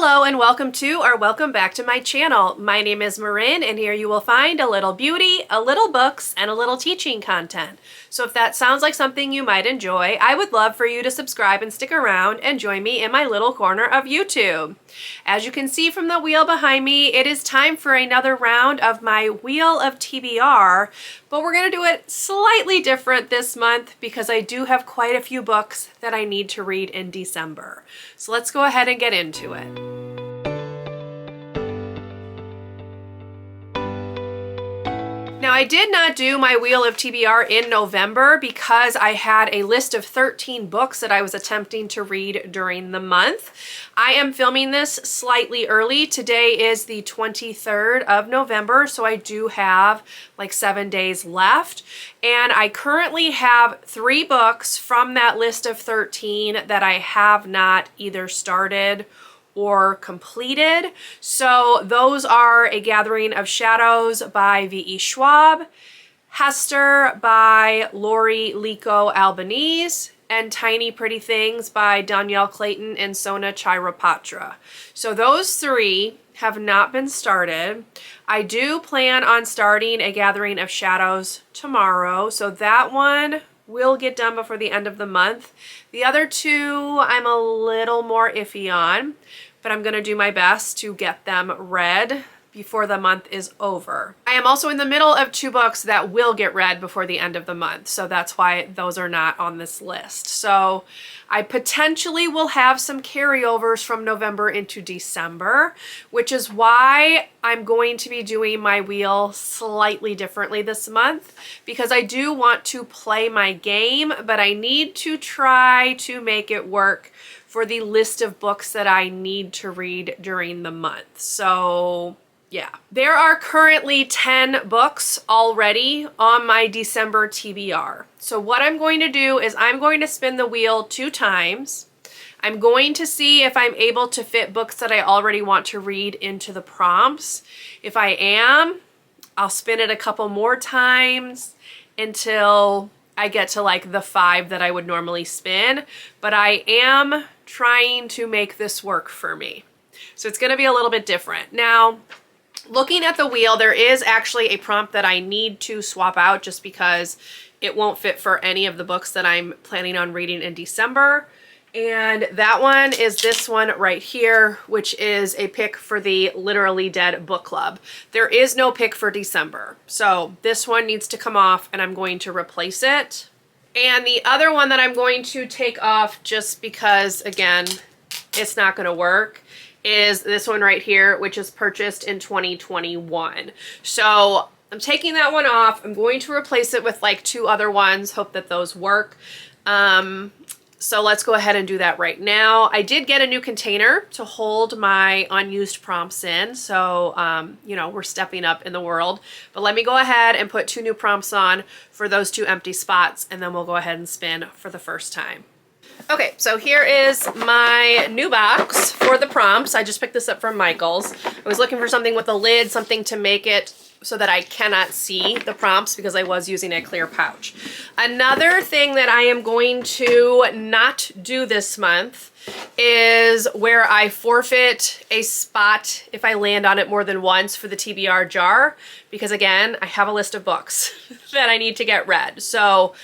Hello and welcome to or welcome back to my channel. My name is Marin and here you will find a little beauty, a little books, and a little teaching content. So if that sounds like something you might enjoy, I would love for you to subscribe and stick around and join me in my little corner of YouTube. As you can see from the wheel behind me, it is time for another round of my Wheel of TBR, but we're going to do it slightly different this month because I do have quite a few books that I need to read in December. So let's go ahead and get into it. Now, I did not do my Wheel of TBR in November because I had a list of 13 books that I was attempting to read during the month. I am filming this slightly early. Today is the 23rd of November, so I do have like 7 days left. And I currently have 3 books from that list of 13 that I have not either started or completed. So those are A Gathering of Shadows by V.E. Schwab, Hester by Lori Lico Albanese, and Tiny Pretty Things by Danielle Clayton and Sona Chirapatra. So those 3 have not been started. I do plan on starting A Gathering of Shadows tomorrow, so that one will get done before the end of the month. The other 2 I'm a little more iffy on, but I'm going to do my best to get them read before the month is over. I am also in the middle of 2 books that will get read before the end of the month, so that's why those are not on this list. So I potentially will have some carryovers from November into December, which is why I'm going to be doing my wheel slightly differently this month, because I do want to play my game, but I need to try to make it work for the list of books that I need to read during the month. So yeah, there are currently 10 books already on my December TBR. So what I'm going to do is I'm going to spin the wheel 2 times. I'm going to see if I'm able to fit books that I already want to read into the prompts. If I am, I'll spin it a couple more times until I get to like the 5 that I would normally spin. But I am trying to make this work for me. So it's going to be a little bit different. Now, looking at the wheel, there is actually a prompt that I need to swap out just because it won't fit for any of the books that I'm planning on reading in December. And that one is this one right here, which is a pick for the Literally Dead book club. There is no pick for December. So this one needs to come off and I'm going to replace it. And the other one that I'm going to take off just because, again, it's not going to work, is this one right here, which is purchased in 2021. So I'm taking that one off. I'm going to replace it with like 2 other ones. Hope that those work. So let's go ahead and do that right now. I did get a new container to hold my unused prompts in. So, you know, we're stepping up in the world. But let me go ahead and put 2 new prompts on for those 2 empty spots, and then we'll go ahead and spin for the first time. Okay, so here is my new box for the prompts. I just picked this up from Michael's. I was looking for something with a lid, something to make it so that I cannot see the prompts because I was using a clear pouch. Another thing that I am going to not do this month is where I forfeit a spot if I land on it more than once for the TBR jar, because again, I have a list of books that I need to get read. So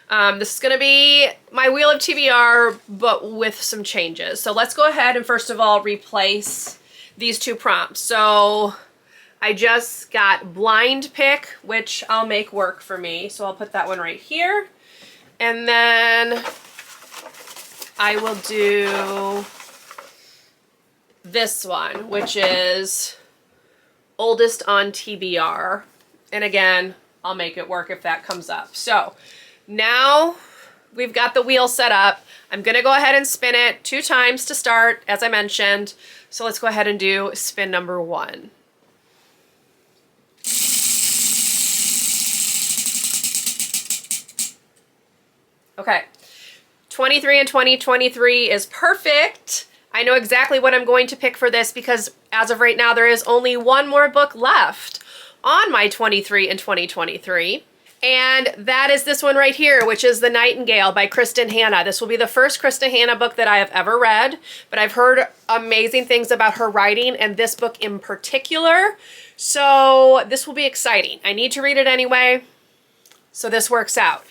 this is going to be my Wheel of TBR, but with some changes. So let's go ahead and first of all replace these 2 prompts. So I just got blind pick, which I'll make work for me. So I'll put that one right here. And then I will do this one, which is oldest on TBR. And again, I'll make it work if that comes up. So now we've got the wheel set up. I'm going to go ahead and spin it 2 times to start, as I mentioned. So let's go ahead and do spin number 1. Okay, 23 and 2023 is perfect. I know exactly what I'm going to pick for this because as of right now, there is only 1 more book left on my 23 and 2023. And that is this one right here, which is The Nightingale by Kristen Hanna. This will be the first Kristen Hanna book that I have ever read, but I've heard amazing things about her writing and this book in particular. So this will be exciting. I need to read it anyway, so this works out.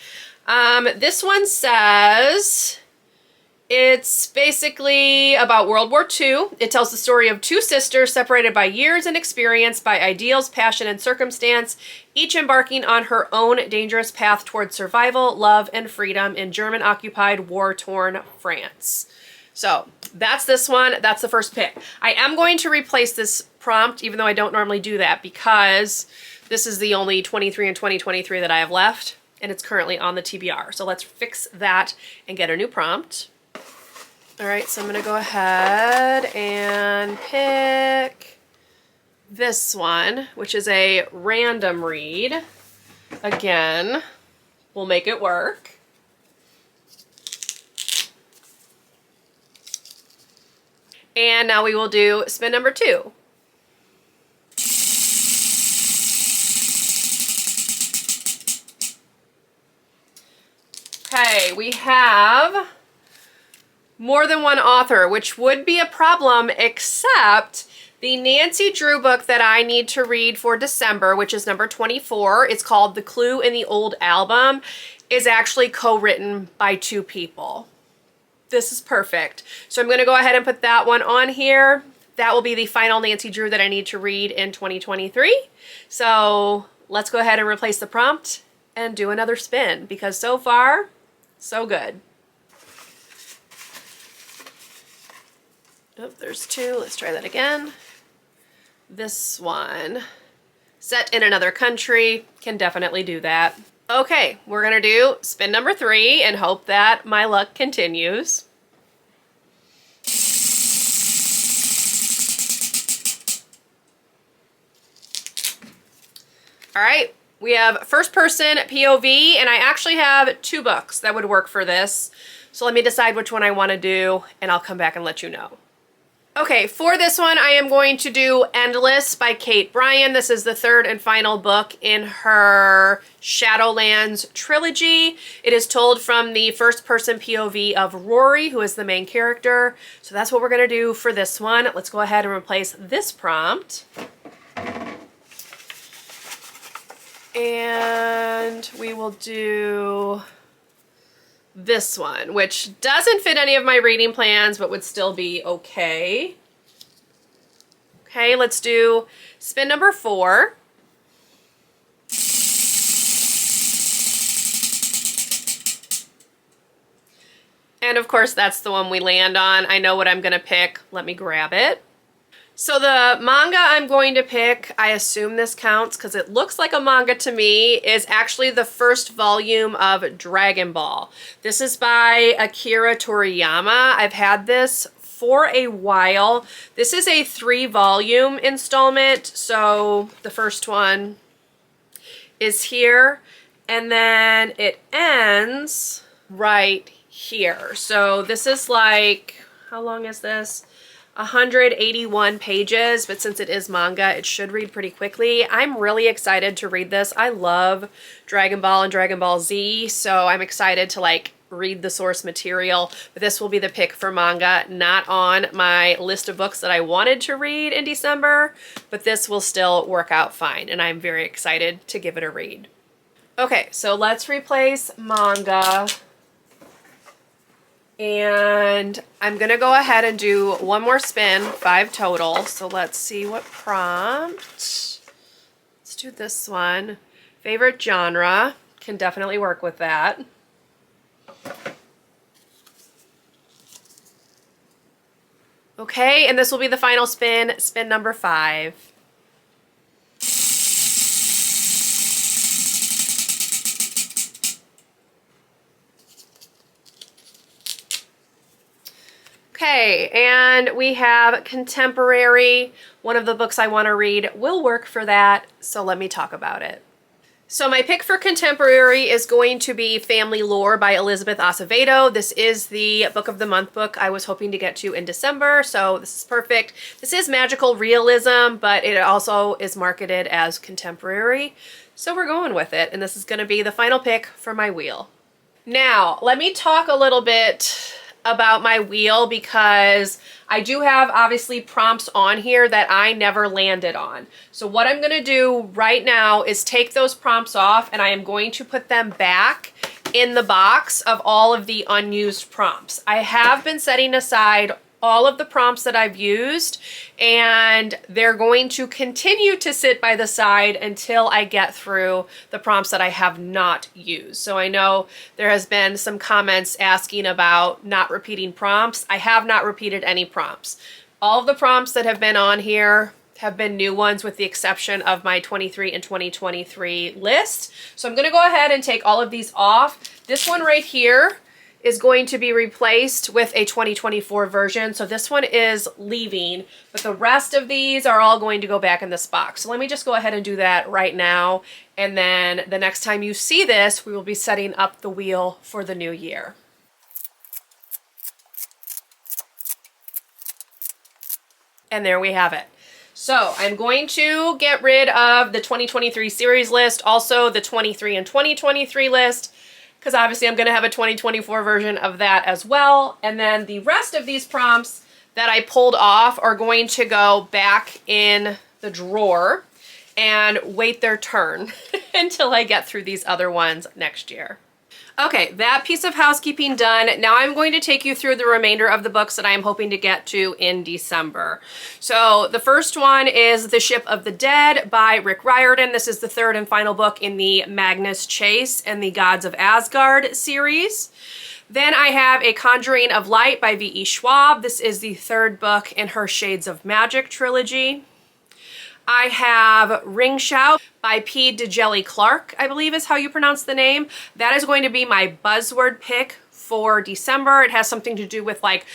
This one says it's basically about World War II. It tells the story of two sisters separated by years and experience, by ideals, passion, and circumstance, each embarking on her own dangerous path towards survival, love, and freedom in German-occupied, war-torn France. So that's this one. That's the first pick. I am going to replace this prompt, even though I don't normally do that, because this is the only 23 and 2023 that I have left, and it's currently on the TBR. So let's fix that and get a new prompt. All right, so I'm gonna go ahead and pick this one, which is a random read. Again, we'll make it work. And now we will do spin number 2. Okay, we have more than one author, which would be a problem, except the Nancy Drew book that I need to read for December, which is number 24. It's called The Clue in the Old Album, is actually co-written by 2 people. This is perfect. So I'm going to go ahead and put that one on here. That will be the final Nancy Drew that I need to read in 2023. So let's go ahead and replace the prompt and do another spin, because so far, so good. Oh, there's 2. Let's try that again. This one, set in another country, can definitely do that. Okay, we're gonna do spin number 3 and hope that my luck continues. All right, we have first person POV, and I actually have 2 books that would work for this. So let me decide which one I want to do, and I'll come back and let you know. Okay, for this one, I am going to do Endless by Kate Bryan. This is the 3rd and final book in her Shadowlands trilogy. It is told from the first-person POV of Rory, who is the main character. So that's what we're going to do for this one. Let's go ahead and replace this prompt. And we will do this one, which doesn't fit any of my reading plans, but would still be okay. Okay, let's do spin number 4. And of course, that's the one we land on. I know what I'm gonna pick. Let me grab it. So the manga I'm going to pick, I assume this counts because it looks like a manga to me, is actually the first volume of Dragon Ball. This is by Akira Toriyama. I've had this for a while. This is a 3-volume installment, so the first one is here, and then it ends right here. So this is like, how long is this? 181 pages, but since it is manga, it should read pretty quickly. I'm really excited to read this. I love Dragon Ball and Dragon Ball Z, so I'm excited to like read the source material. But this will be the pick for manga, not on my list of books that I wanted to read in December, but this will still work out fine, and I'm very excited to give it a read. Okay, so let's replace manga. And I'm gonna go ahead and do one more spin, 5 total. So let's see what prompt. Let's do this one. Favorite genre, can definitely work with that. Okay, and this will be the final spin, spin number 5. Okay, and we have contemporary. One of the books I want to read will work for that, so let me talk about it. So my pick for contemporary is going to be Family Lore by Elizabeth Acevedo. This is the Book of the Month book I was hoping to get to in December, so this is perfect. This is magical realism, but it also is marketed as contemporary. So we're going with it, and this is going to be the final pick for my wheel. Now, let me talk a little bit about my wheel because I do have obviously prompts on here that I never landed on. So what I'm going to do right now is take those prompts off, and I am going to put them back in the box of all of the unused prompts. I have been setting aside all of the prompts that I've used, and they're going to continue to sit by the side until I get through the prompts that I have not used. So I know there has been some comments asking about not repeating prompts. I have not repeated any prompts. All of the prompts that have been on here have been new ones with the exception of my 23 and 2023 list. So I'm going to go ahead and take all of these off. This one right here is going to be replaced with a 2024 version. So this one is leaving, but the rest of these are all going to go back in this box. So let me just go ahead and do that right now. And then the next time you see this, we will be setting up the wheel for the new year. And there we have it. So I'm going to get rid of the 2023 series list, also the 23 and 2023 list, because obviously I'm going to have a 2024 version of that as well. And then the rest of these prompts that I pulled off are going to go back in the drawer and wait their turn until I get through these other ones next year. Okay, that piece of housekeeping done. Now I'm going to take you through the remainder of the books that I am hoping to get to in December. So the first one is The Ship of the Dead by Rick Riordan. This is the third and final book in the Magnus Chase and the Gods of Asgard series. Then I have A Conjuring of Light by V.E. Schwab. This is the third book in her Shades of Magic trilogy. I have Ring Shout by P. DeJelly Clark, I believe is how you pronounce the name. That is going to be my buzzword pick for December. It has something to do with like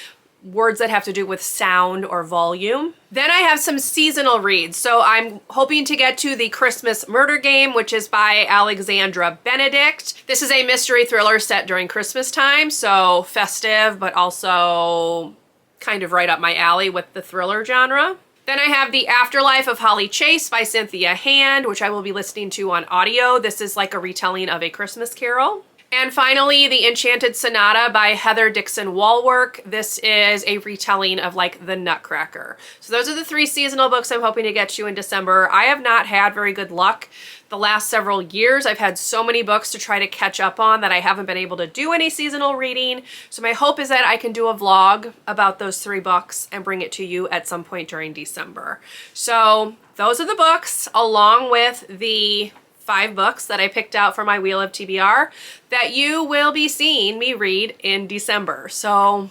words that have to do with sound or volume. Then I have some seasonal reads. So I'm hoping to get to The Christmas Murder Game, which is by Alexandra Benedict. This is a mystery thriller set during Christmas time, so festive, but also kind of right up my alley with the thriller genre. Then I have The Afterlife of Holly Chase by Cynthia Hand, which I will be listening to on audio. This is like a retelling of A Christmas Carol. And finally, The Enchanted Sonata by Heather Dixon Walwork. This is a retelling of like The Nutcracker. So those are the three seasonal books I'm hoping to get to in December. I have not had very good luck the last several years. I've had so many books to try to catch up on that I haven't been able to do any seasonal reading. So my hope is that I can do a vlog about those three books and bring it to you at some point during December. So those are the books along with the 5 books that I picked out for my Wheel of TBR that you will be seeing me read in December. So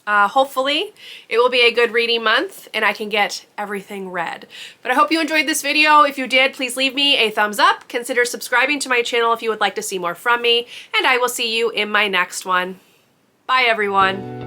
hopefully it will be a good reading month and I can get everything read. But I hope you enjoyed this video. If you did, please leave me a thumbs up. Consider subscribing to my channel if you would like to see more from me, and I will see you in my next one. Bye everyone.